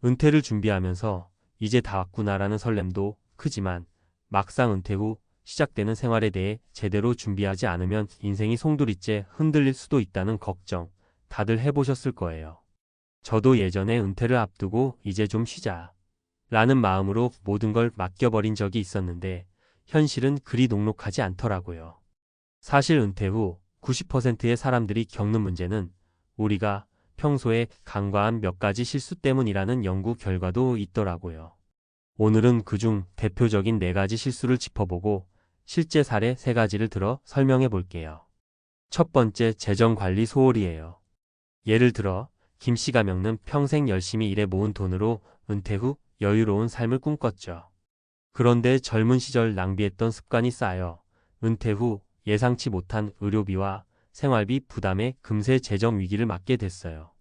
은퇴를 준비하면서 이제 다 왔구나라는 설렘도 크지만 막상 은퇴 후 시작되는 생활에 대해 제대로 준비하지 않으면 인생이 송두리째 흔들릴 수도 있다는 걱정 다들 해보셨을 거예요. 저도 예전에 은퇴를 앞두고 이제 좀 쉬자 라는 마음으로 모든 걸 맡겨버린 적이 있었는데 현실은 그리 녹록하지 않더라고요. 사실 은퇴 후 90%의 사람들이 겪는 문제는 우리가 평소에 간과한 몇 가지 실수 때문이라는 연구 결과도 있더라고요. 오늘은 그중 대표적인 4가지 실수를 짚어보고 실제 사례 3가지를 들어 설명해 볼게요. 첫 번째, 재정관리 소홀이에요. 예를 들어 김 씨 가명은 평생 열심히 일해 모은 돈으로 은퇴 후 여유로운 삶을 꿈꿨죠. 그런데 젊은 시절 낭비했던 습관이 쌓여 은퇴 후 예상치 못한 의료비와 생활비 부담에 금세 재정 위기를 맞게 됐어요.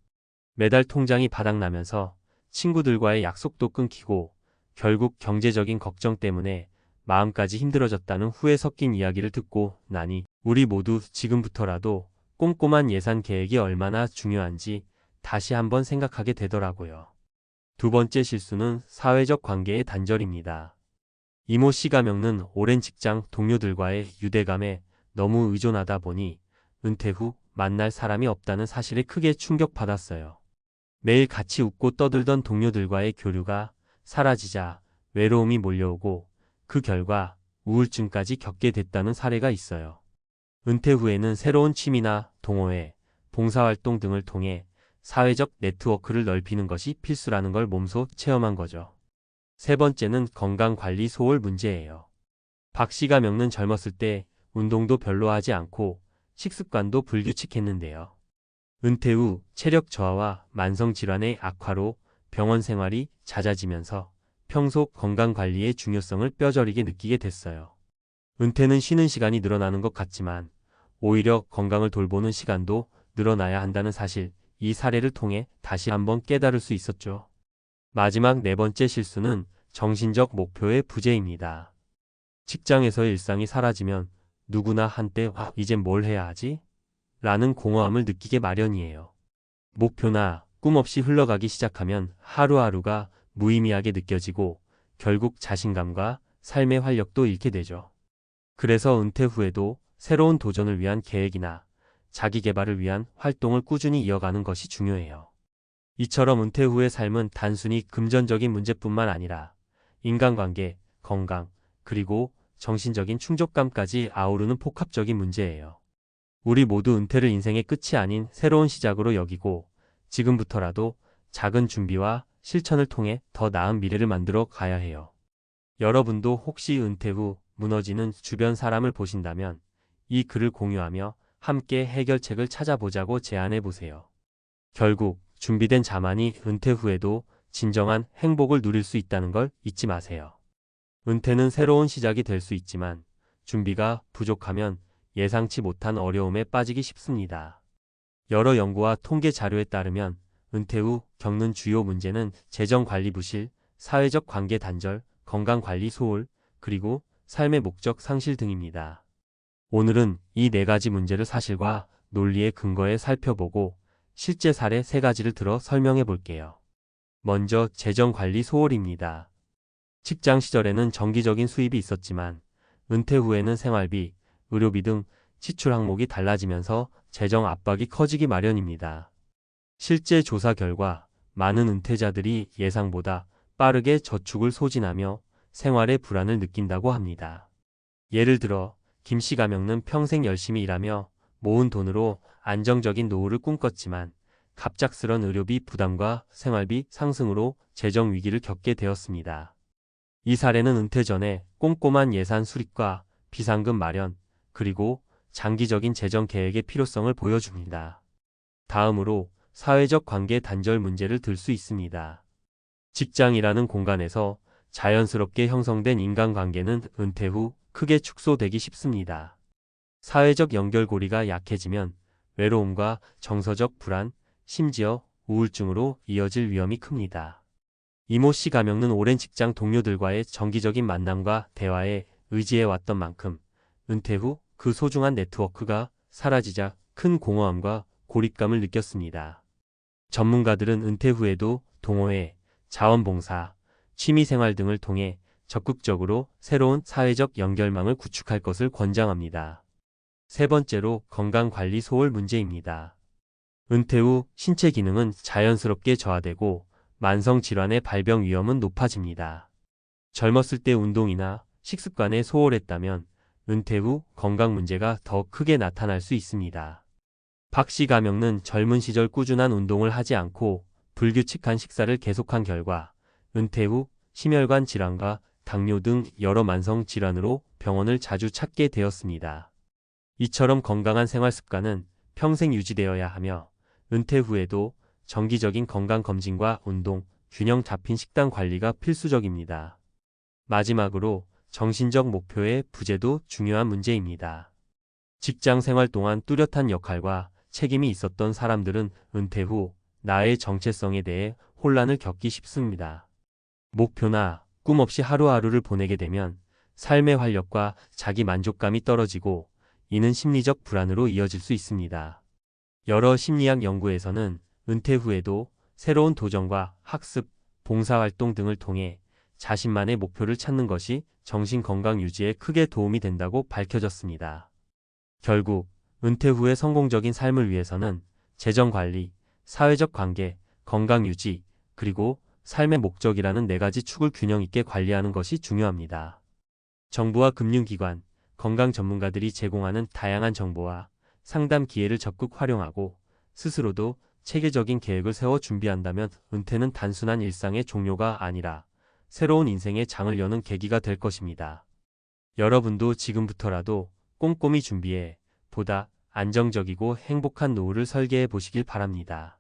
매달 통장이 바닥나면서 친구들과의 약속도 끊기고 결국 경제적인 걱정 때문에 마음까지 힘들어졌다는 후회 섞인 이야기를 듣고 나니 우리 모두 지금부터라도 꼼꼼한 예산 계획이 얼마나 중요한지 다시 한번 생각하게 되더라고요. 두 번째 실수는 사회적 관계의 단절입니다. 이모 씨 가명은 오랜 직장 동료들과의 유대감에 너무 의존하다 보니 은퇴 후 만날 사람이 없다는 사실에 크게 충격받았어요. 매일 같이 웃고 떠들던 동료들과의 교류가 사라지자 외로움이 몰려오고 그 결과 우울증까지 겪게 됐다는 사례가 있어요. 은퇴 후에는 새로운 취미나 동호회, 봉사활동 등을 통해 사회적 네트워크를 넓히는 것이 필수라는 걸 몸소 체험한 거죠. 세 번째는 건강관리 소홀 문제예요. 박 씨가 명는 젊었을 때 운동도 별로 하지 않고 식습관도 불규칙했는데요. 은퇴 후 체력 저하와 만성질환의 악화로 병원 생활이 잦아지면서 평소 건강관리의 중요성을 뼈저리게 느끼게 됐어요. 은퇴는 쉬는 시간이 늘어나는 것 같지만 오히려 건강을 돌보는 시간도 늘어나야 한다는 사실, 이 사례를 통해 다시 한번 깨달을 수 있었죠. 마지막 4번째 실수는 정신적 목표의 부재입니다. 직장에서의 일상이 사라지면 누구나 한때 이젠 뭘 해야 하지? 라는 공허함을 느끼게 마련이에요. 목표나 꿈 없이 흘러가기 시작하면 하루하루가 무의미하게 느껴지고 결국 자신감과 삶의 활력도 잃게 되죠. 그래서 은퇴 후에도 새로운 도전을 위한 계획이나 자기 개발을 위한 활동을 꾸준히 이어가는 것이 중요해요. 이처럼 은퇴 후의 삶은 단순히 금전적인 문제뿐만 아니라 인간관계, 건강, 그리고 정신적인 충족감까지 아우르는 복합적인 문제예요. 우리 모두 은퇴를 인생의 끝이 아닌 새로운 시작으로 여기고 지금부터라도 작은 준비와 실천을 통해 더 나은 미래를 만들어 가야 해요. 여러분도 혹시 은퇴 후 무너지는 주변 사람을 보신다면 이 글을 공유하며 함께 해결책을 찾아보자고 제안해 보세요. 결국 준비된 자만이 은퇴 후에도 진정한 행복을 누릴 수 있다는 걸 잊지 마세요. 은퇴는 새로운 시작이 될 수 있지만 준비가 부족하면 예상치 못한 어려움에 빠지기 쉽습니다. 여러 연구와 통계 자료에 따르면 은퇴 후 겪는 주요 문제는 재정관리 부실, 사회적 관계 단절, 건강관리 소홀, 그리고 삶의 목적 상실 등입니다. 오늘은 이 4가지 문제를 사실과 논리의 근거에 살펴보고 실제 사례 3가지를 들어 설명해 볼게요. 먼저 재정관리 소홀입니다. 직장 시절에는 정기적인 수입이 있었지만 은퇴 후에는 생활비, 의료비 등 지출 항목이 달라지면서 재정 압박이 커지기 마련입니다. 실제 조사 결과 많은 은퇴자들이 예상보다 빠르게 저축을 소진하며 생활의 불안을 느낀다고 합니다. 예를 들어 김 씨 가명은 평생 열심히 일하며 모은 돈으로 안정적인 노후를 꿈꿨지만 갑작스런 의료비 부담과 생활비 상승으로 재정 위기를 겪게 되었습니다. 이 사례는 은퇴 전에 꼼꼼한 예산 수립과 비상금 마련, 그리고 장기적인 재정 계획의 필요성을 보여줍니다. 다음으로 사회적 관계 단절 문제를 들 수 있습니다. 직장이라는 공간에서 자연스럽게 형성된 인간관계는 은퇴 후 크게 축소되기 쉽습니다. 사회적 연결고리가 약해지면 외로움과 정서적 불안, 심지어 우울증으로 이어질 위험이 큽니다. 이모 씨 가명은 오랜 직장 동료들과의 정기적인 만남과 대화에 의지해왔던 만큼 은퇴 후 그 소중한 네트워크가 사라지자 큰 공허함과 고립감을 느꼈습니다. 전문가들은 은퇴 후에도 동호회, 자원봉사, 취미생활 등을 통해 적극적으로 새로운 사회적 연결망을 구축할 것을 권장합니다. 세 번째로 건강관리 소홀 문제입니다. 은퇴 후 신체 기능은 자연스럽게 저하되고 만성질환의 발병 위험은 높아집니다. 젊었을 때 운동이나 식습관에 소홀했다면 은퇴 후 건강 문제가 더 크게 나타날 수 있습니다. 박씨 가명는 젊은 시절 꾸준한 운동을 하지 않고 불규칙한 식사를 계속한 결과 은퇴 후 심혈관 질환과 당뇨 등 여러 만성 질환으로 병원을 자주 찾게 되었습니다. 이처럼 건강한 생활 습관은 평생 유지되어야 하며 은퇴 후에도 정기적인 건강검진과 운동, 균형 잡힌 식단 관리가 필수적입니다. 마지막으로 정신적 목표의 부재도 중요한 문제입니다. 직장 생활 동안 뚜렷한 역할과 책임이 있었던 사람들은 은퇴 후 나의 정체성에 대해 혼란을 겪기 쉽습니다. 목표나 꿈 없이 하루하루를 보내게 되면 삶의 활력과 자기 만족감이 떨어지고 이는 심리적 불안으로 이어질 수 있습니다. 여러 심리학 연구에서는 은퇴 후에도 새로운 도전과 학습, 봉사활동 등을 통해 자신만의 목표를 찾는 것이 정신건강 유지에 크게 도움이 된다고 밝혀졌습니다. 결국 은퇴 후의 성공적인 삶을 위해서는 재정관리, 사회적 관계, 건강 유지, 그리고 삶의 목적이라는 네 가지 축을 균형 있게 관리하는 것이 중요합니다. 정부와 금융기관, 건강 전문가들이 제공하는 다양한 정보와 상담 기회를 적극 활용하고 스스로도 체계적인 계획을 세워 준비한다면 은퇴는 단순한 일상의 종료가 아니라 새로운 인생의 장을 여는 계기가 될 것입니다. 여러분도 지금부터라도 꼼꼼히 준비해 보다 안정적이고 행복한 노후를 설계해 보시길 바랍니다.